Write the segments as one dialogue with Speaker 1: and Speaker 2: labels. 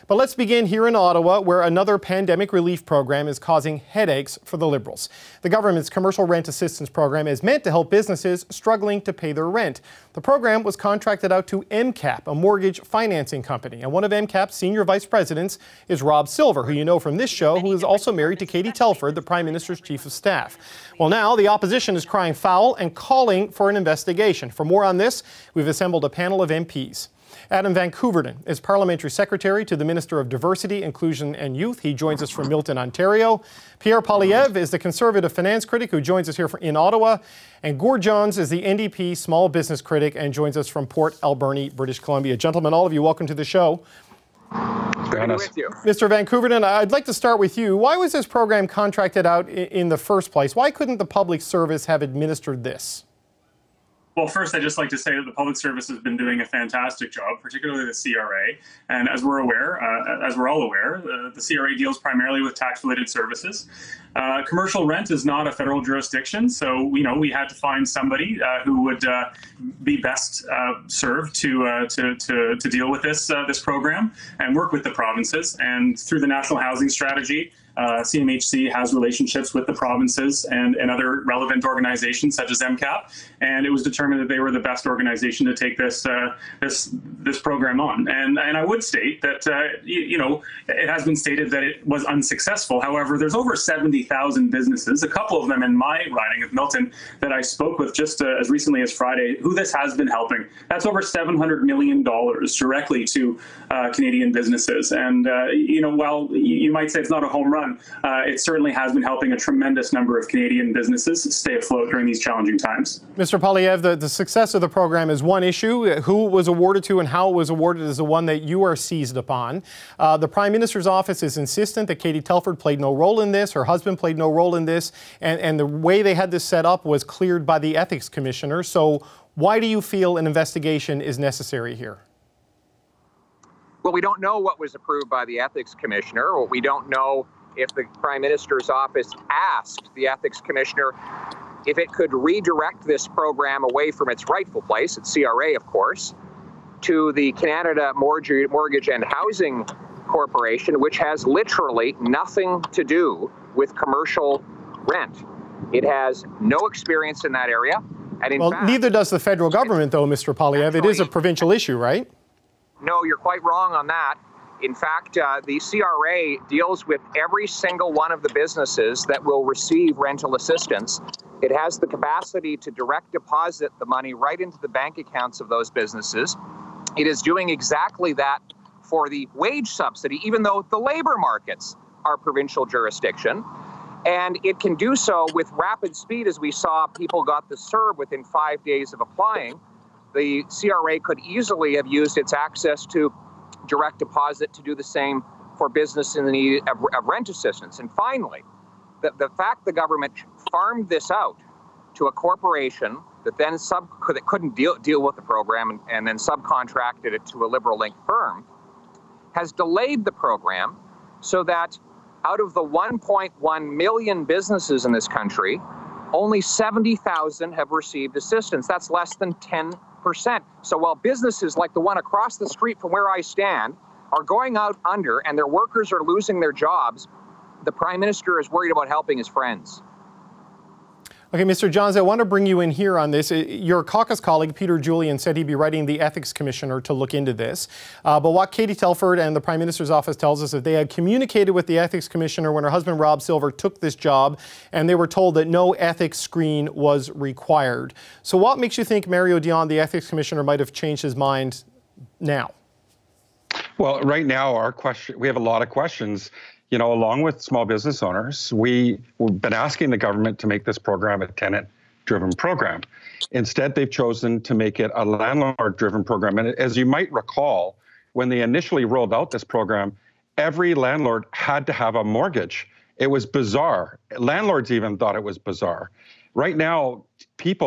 Speaker 1: But let's begin here in Ottawa, where another pandemic relief program is causing headaches for the Liberals. The government's commercial rent assistance program is meant to help businesses struggling to pay their rent. The program was contracted out to MCAP, a mortgage financing company. And one of MCAP's senior vice presidents is Rob Silver, who you know from this show, who is also married to Katie Telford, the Prime Minister's chief of staff. Well, now the opposition is crying foul and calling for an investigation. For more on this, we've assembled a panel of MPs. Adam Van Koeverden is Parliamentary Secretary to the Minister of Diversity, Inclusion and Youth. He joins us from Milton, Ontario. Pierre Poilievre is the Conservative finance critic who joins us here in Ottawa. And Gord Johns is the NDP small business critic and joins us from Port Alberni, British Columbia. Gentlemen, all of you, welcome to the show.
Speaker 2: Good to be with you.
Speaker 1: Mr. Van Koeverden, I'd like to start with you. Why was this program contracted out in the first place? Why couldn't the public service have administered this?
Speaker 3: Well, first, I'd just like to say that the public service has been doing a fantastic job, particularly the CRA. And as we're aware, as we're all aware, the CRA deals primarily with tax-related services. Commercial rent is not a federal jurisdiction, so we had to find somebody who would be best served to deal with this program and work with the provinces. And through the National Housing Strategy, CMHC has relationships with the provinces and other relevant organizations such as MCAP, and it was determined that they were the best organization to take this program on. And I would state that it has been stated that it was unsuccessful. However, there's over 70,000 businesses, a couple of them in my riding of Milton, that I spoke with just as recently as Friday, who this has been helping. That's over $700 million directly to Canadian businesses. And while you might say it's not a home run, it certainly has been helping a tremendous number of Canadian businesses stay afloat during these challenging times.
Speaker 1: Mr. Poilievre, the success of the program is one issue. Who it was awarded to and how it was awarded is the one that you are seized upon. The Prime Minister's office is insistent that Katie Telford played no role in this, her husband played no role in this, and the way they had this set up was cleared by the Ethics Commissioner. So why do you feel an investigation is necessary here?
Speaker 2: Well, we don't know what was approved by the Ethics Commissioner, or we don't know if the Prime Minister's office asked the Ethics Commissioner if it could redirect this program away from its rightful place, at CRA, of course, to the Canada Mortgage and Housing Corporation, which has literally nothing to do with commercial rent. It has no experience in that area. And in fact,
Speaker 1: neither does the federal government, though, Mr. Poilievre. It is a provincial issue, right?
Speaker 2: No, you're quite wrong on that. In fact, the CRA deals with every single one of the businesses that will receive rental assistance. It has the capacity to direct deposit the money right into the bank accounts of those businesses. It is doing exactly that for the wage subsidy, even though the labor markets are provincial jurisdiction. And it can do so with rapid speed, as we saw people got the CERB within 5 days of applying. The CRA could easily have used its access to direct deposit to do the same for business in the need of rent assistance. And finally, the fact the government farmed this out to a corporation that then couldn't deal with the program and then subcontracted it to a Liberal-linked firm has delayed the program so that out of the 1.1 million businesses in this country, only 70,000 have received assistance. That's less than 10%. So while businesses like the one across the street from where I stand are going out under and their workers are losing their jobs, the Prime Minister is worried about helping his friends.
Speaker 1: Okay, Mr. Johns, I want to bring you in here on this. Your caucus colleague, Peter Julian, said he'd be writing the Ethics Commissioner to look into this. But what Katie Telford and the Prime Minister's office tells us is that they had communicated with the Ethics Commissioner when her husband, Rob Silver, took this job, and they were told that no ethics screen was required. So what makes you think Mario Dion, the Ethics Commissioner, might have changed his mind now?
Speaker 4: Well, right now, we have a lot of questions. Along with small business owners, we've been asking the government to make this program a tenant-driven program. Instead, they've chosen to make it a landlord-driven program. And as you might recall, when they initially rolled out this program, every landlord had to have a mortgage. It was bizarre. Landlords even thought it was bizarre. Right now,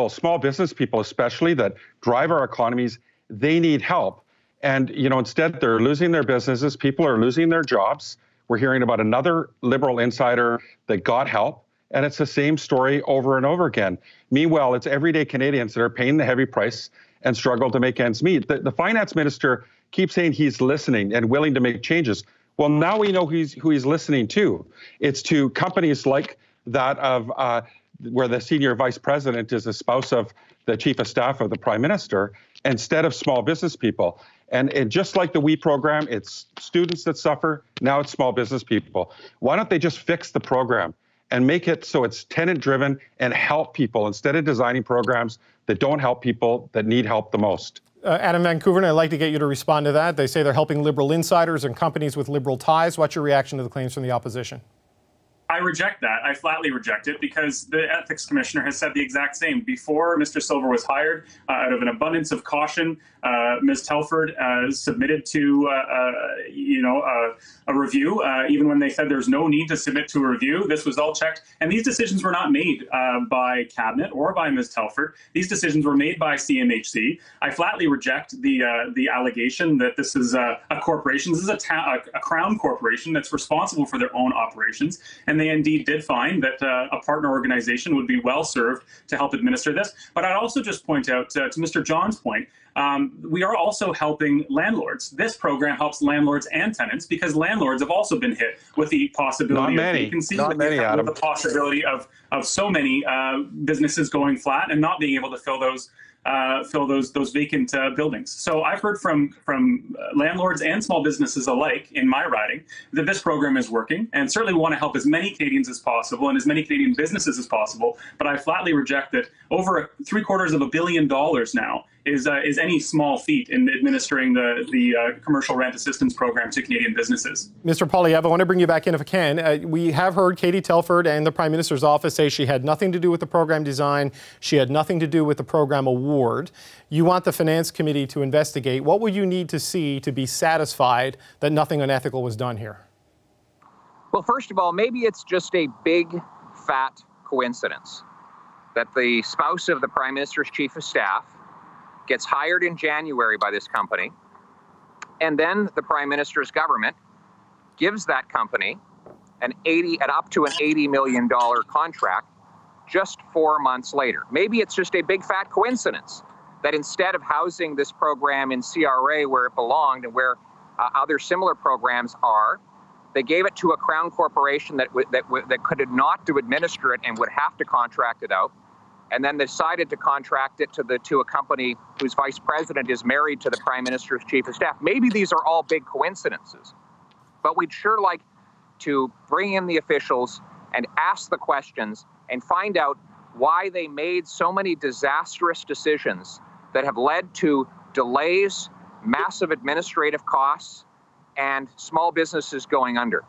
Speaker 4: small business people especially, that drive our economies, they need help. And, instead, they're losing their businesses. People are losing their jobs. We're hearing about another Liberal insider that got help, and it's the same story over and over again. Meanwhile, it's everyday Canadians that are paying the heavy price and struggle to make ends meet. The finance minister keeps saying he's listening and willing to make changes. Well, now we know who he's listening to. It's to companies like that of where the senior vice president is a spouse of the chief of staff of the prime minister, instead of small business people. And just like the WE program, it's students that suffer. Now it's small business people. Why don't they just fix the program and make it so it's tenant-driven and help people instead of designing programs that don't help people that need help the most?
Speaker 1: Adam Van Koeveren, I'd like to get you to respond to that. They say they're helping Liberal insiders and companies with Liberal ties. What's your reaction to the claims from the opposition?
Speaker 3: I reject that. I flatly reject it because the ethics commissioner has said the exact same. Before Mr. Silver was hired, out of an abundance of caution, Ms. Telford submitted to, a review. Even when they said there's no need to submit to a review, this was all checked. And these decisions were not made by Cabinet or by Ms. Telford. These decisions were made by CMHC. I flatly reject the allegation that this is a corporation. This is a Crown corporation that's responsible for their own operations. And they indeed did find that a partner organization would be well served to help administer this. But I'd also just point out to Mr. John's point, we are also helping landlords. This program helps landlords and tenants because landlords have also been hit with the possibility of vacancy, with the possibility of so many businesses going flat and not being able to fill those vacant buildings. So I've heard from landlords and small businesses alike in my riding that this program is working, and certainly we want to help as many Canadians as possible and as many Canadian businesses as possible. But I flatly reject that over $750 million now is any small feat in administering the commercial rent assistance program to Canadian businesses.
Speaker 1: Mr. Poilievre, I want to bring you back in if I can. We have heard Katie Telford and the Prime Minister's office say she had nothing to do with the program design. She had nothing to do with the program award. You want the Finance Committee to investigate. What would you need to see to be satisfied that nothing unethical was done here?
Speaker 2: Well, first of all, maybe it's just a big, fat coincidence that the spouse of the Prime Minister's Chief of Staff gets hired in January by this company, and then the Prime Minister's government gives that company up to an $80 million contract just 4 months later. Maybe it's just a big fat coincidence that instead of housing this program in CRA where it belonged and where other similar programs are, they gave it to a Crown corporation that could not to administer it and would have to contract it out, and then decided to contract it to a company whose vice president is married to the Prime Minister's Chief of Staff. Maybe these are all big coincidences, but we'd sure like to bring in the officials and ask the questions and find out why they made so many disastrous decisions that have led to delays, massive administrative costs, and small businesses going under.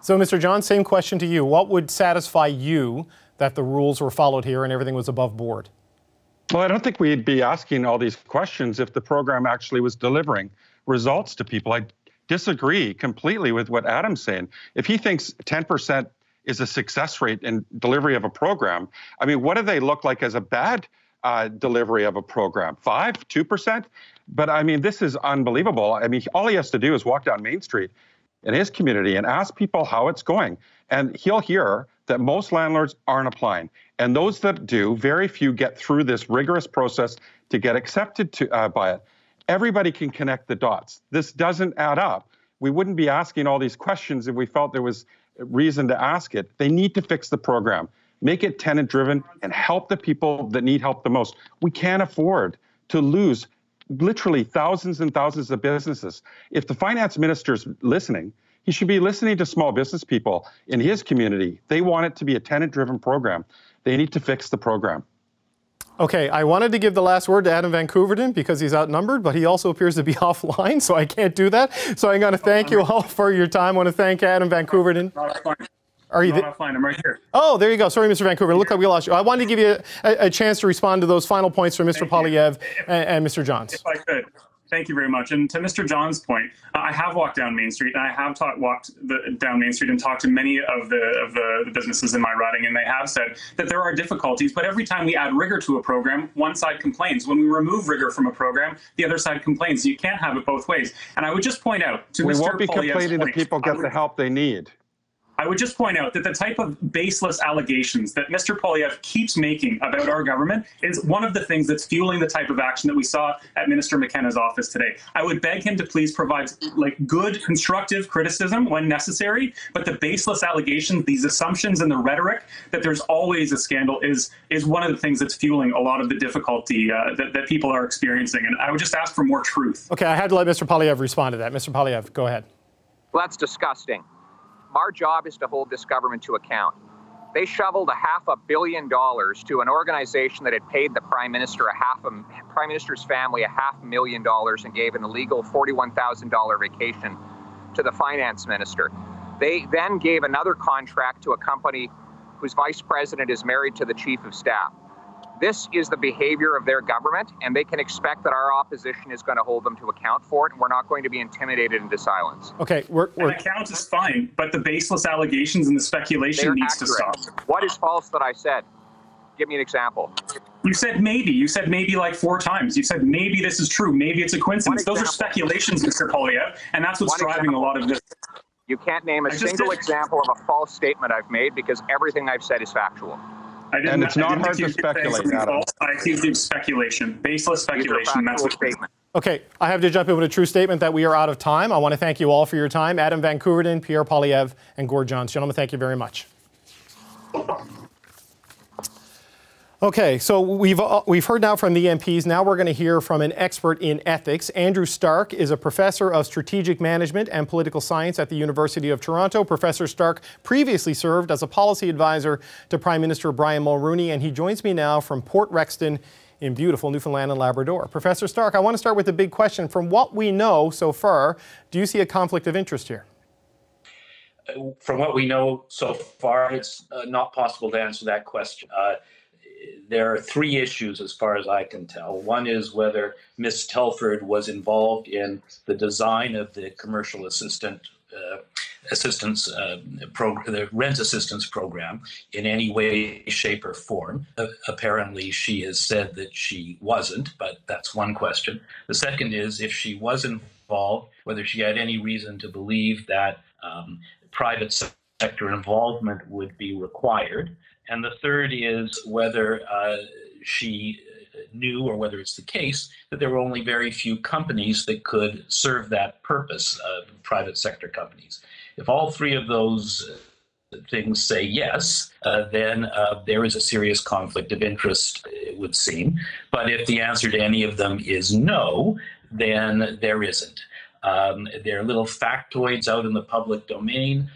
Speaker 1: So, Mr. John, same question to you. What would satisfy you that the rules were followed here and everything was above board?
Speaker 4: Well, I don't think we'd be asking all these questions if the program actually was delivering results to people. I disagree completely with what Adam's saying. If he thinks 10% is a success rate in delivery of a program, I mean, what do they look like as a bad delivery of a program? 5%, 2%? But I mean, this is unbelievable. I mean, all he has to do is walk down Main Street in his community and ask people how it's going. And he'll hear that most landlords aren't applying. And those that do, very few get through this rigorous process to get accepted by it. Everybody can connect the dots. This doesn't add up. We wouldn't be asking all these questions if we felt there was reason to ask it. They need to fix the program, make it tenant-driven, and help the people that need help the most. We can't afford to lose literally thousands and thousands of businesses. If the finance minister's listening, he should be listening to small business people in his community. They want it to be a tenant-driven program. They need to fix the program.
Speaker 1: Okay, I wanted to give the last word to Adam Van Koeveren because he's outnumbered, but he also appears to be offline, so I can't do that. So I'm going to thank you all for your time. I want to thank Adam Van Koeveren. Are you
Speaker 3: offline? I'm right here.
Speaker 1: Oh, there you go. Sorry, Mr. Van Koeveren. It looked like we lost you. I wanted to give you a chance to respond to those final points from Mr. Poilievre and Mr. Johns.
Speaker 3: If I could. Thank you very much. And to Mr. John's point, I have walked down Main Street, and I have walked down Main Street and talked to many of the businesses in my riding, and they have said that there are difficulties. But every time we add rigor to a program, one side complains. When we remove rigor from a program, the other side complains. You can't have it both ways. And I would just point out to Mr. Poilievre's
Speaker 4: We won't be complaining if people get the help they need.
Speaker 3: I would just point out that the type of baseless allegations that Mr. Poilievre keeps making about our government is one of the things that's fueling the type of action that we saw at Minister McKenna's office today. I would beg him to please provide good, constructive criticism when necessary, but the baseless allegations, these assumptions and the rhetoric that there's always a scandal is one of the things that's fueling a lot of the difficulty that people are experiencing. And I would just ask for more truth.
Speaker 1: Okay, I had to let Mr. Poilievre respond to that. Mr. Poilievre, go ahead.
Speaker 2: Well, that's disgusting. Our job is to hold this government to account. They shoveled $500 million to an organization that had paid the Prime Minister's family $500,000 and gave an illegal $41,000 vacation to the Finance Minister. They then gave another contract to a company whose vice president is married to the Chief of Staff. This is the behavior of their government, and they can expect that our opposition is going to hold them to account for it, and we're not going to be intimidated into silence.
Speaker 1: Okay,
Speaker 3: An account is fine, but the baseless allegations and the speculation needs to stop.
Speaker 2: What is false that I said? Give me an example.
Speaker 3: You said maybe. You said maybe like 4 times. You said maybe this is true. Maybe it's a coincidence. Those are speculations, Mr. Poilievre, and that's what's driving a lot of this.
Speaker 2: You can't name a single example of a false statement I've made because everything I've said is factual.
Speaker 4: And it's not hard to speculate, Adam.
Speaker 3: I accuse you of speculation, baseless speculation. That's what statement.
Speaker 1: Okay, I have to jump in with a true statement that we are out of time. I want to thank you all for your time. Adam Van Koeverden, Pierre Poilievre, and Gord Johns. Gentlemen, thank you very much. Okay, so we've heard now from the MPs. Now we're going to hear from an expert in ethics. Andrew Stark is a professor of strategic management and political science at the University of Toronto. Professor Stark previously served as a policy advisor to Prime Minister Brian Mulroney, and he joins me now from Port Rexton in beautiful Newfoundland and Labrador. Professor Stark, I want to start with the big question. From what we know so far, do you see a conflict of interest here?
Speaker 5: From what we know so far, it's not possible to answer that question. There are 3 issues as far as I can tell. One is whether Ms. Telford was involved in the design of the commercial assistance program, the rent assistance program, in any way, shape, or form. Apparently, she has said that she wasn't, but that's one question. The second is if she was involved, whether she had any reason to believe that private sector involvement would be required. And the third is whether she knew, or whether it's the case, that there were only very few companies that could serve that purpose, private sector companies. If all 3 of those things say yes, then there is a serious conflict of interest, it would seem. But if the answer to any of them is no, then there isn't. There are little factoids out in the public domain.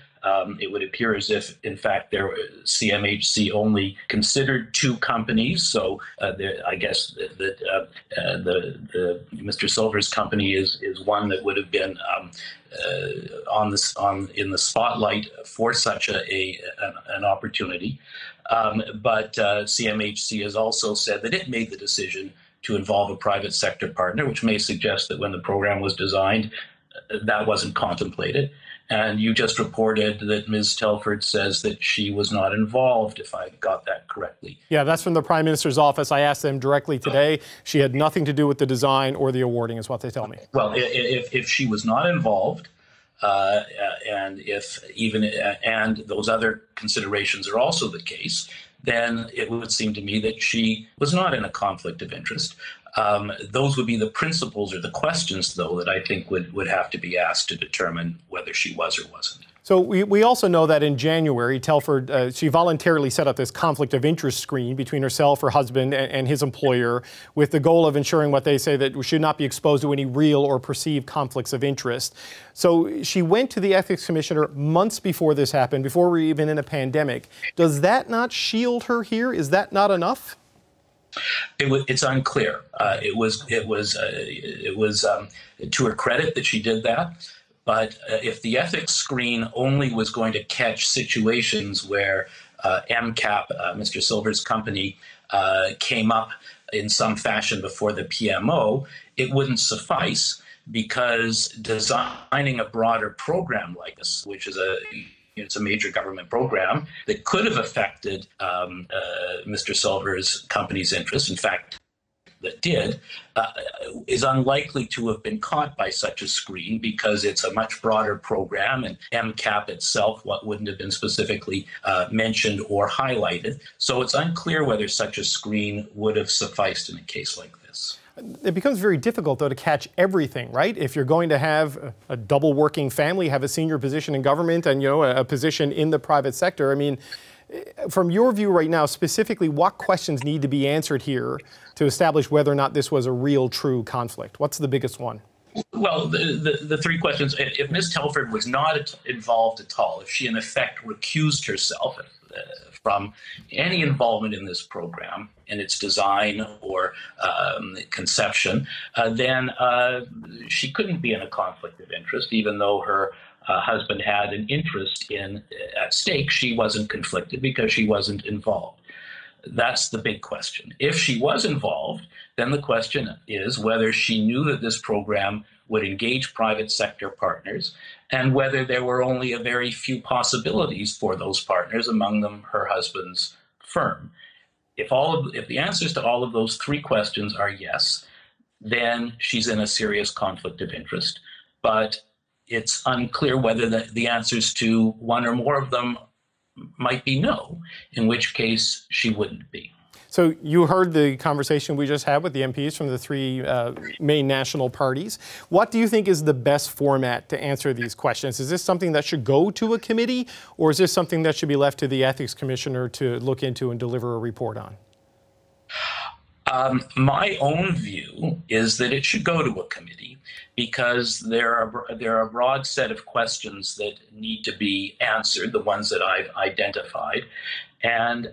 Speaker 5: It would appear as if, in fact, CMHC only considered 2 companies. So I guess that Mr. Silver's company is one that would have been in the spotlight for such an opportunity. But CMHC has also said that it made the decision to involve a private sector partner, which may suggest that when the program was designed, that wasn't contemplated. And you just reported that Ms. Telford says that she was not involved, if I got that correctly.
Speaker 1: Yeah, that's from the Prime Minister's office. I asked them directly today. She had nothing to do with the design or the awarding, is what they tell me.
Speaker 5: Well, if she was not involved, and those other considerations are also the case, then it would seem to me that she was not in a conflict of interest. Those would be the principles or the questions, though, that I think would have to be asked to determine whether she was or wasn't.
Speaker 1: So we also know that in January, Telford, she voluntarily set up this conflict of interest screen between herself, her husband, and his employer, with the goal of ensuring what they say that we should not be exposed to any real or perceived conflicts of interest. So she went to the Ethics Commissioner months before this happened, before we were even in a pandemic. Does that not shield her here? Is that not enough?
Speaker 5: It's unclear. It was to her credit that she did that. But if the ethics screen only was going to catch situations where MCAP, Mr. Silver's company, came up in some fashion before the PMO, it wouldn't suffice, because designing a broader program like this, which is it's a major government program that could have affected Mr. Silver's company's interests. In fact, that did is unlikely to have been caught by such a screen because it's a much broader program, and MCAP itself wouldn't have been specifically mentioned or highlighted. So it's unclear whether such a screen would have sufficed in a case like this.
Speaker 1: It becomes very difficult, though, to catch everything, right? If you're going to have a double working family, have a senior position in government and, a position in the private sector, I mean, from your view right now, specifically, what questions need to be answered here to establish whether or not this was a real, true conflict? What's the biggest one?
Speaker 5: Well, the three questions, if Ms. Telford was not involved at all, if she in effect recused herself from any involvement in this program, in its design or conception, then she couldn't be in a conflict of interest, even though her husband had an interest at stake. She wasn't conflicted because she wasn't involved. That's the big question. If she was involved, then the question is whether she knew that this program would engage private sector partners and whether there were only a very few possibilities for those partners, among them her husband's firm. If the answers to all of those three questions are yes, then she's in a serious conflict of interest. But it's unclear whether the answers to one or more of them might be no, in which case she wouldn't be.
Speaker 1: So you heard the conversation we just had with the MPs from the three main national parties. What do you think is the best format to answer these questions? Is this something that should go to a committee, or is this something that should be left to the Ethics Commissioner to look into and deliver a report on?
Speaker 5: My own view is that it should go to a committee because there are a broad set of questions that need to be answered, the ones that I've identified. And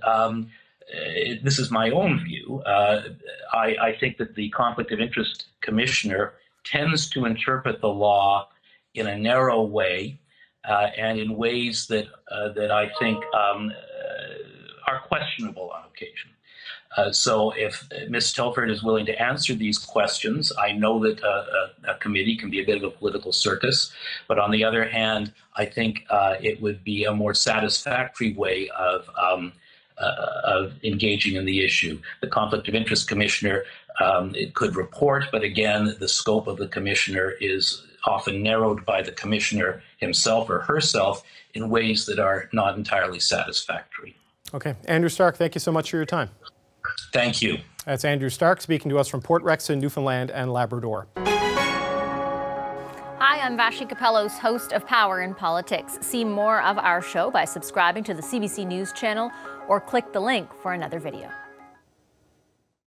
Speaker 5: this is my own view. I think that the Conflict of Interest Commissioner tends to interpret the law in a narrow way and in ways that I think are questionable on occasion. So if Ms. Telford is willing to answer these questions, I know that a committee can be a bit of a political circus, but on the other hand, I think it would be a more satisfactory way of engaging in the issue. The Conflict of Interest Commissioner it could report, but again, the scope of the commissioner is often narrowed by the commissioner himself or herself in ways that are not entirely satisfactory.
Speaker 1: Okay. Andrew Stark, thank you so much for your time.
Speaker 5: Thank you.
Speaker 1: That's Andrew Stark speaking to us from Port Rexon, Newfoundland and Labrador.
Speaker 6: Hi, I'm Vashi Capellos, host of Power in Politics. See more of our show by subscribing to the CBC News channel or click the link for another video.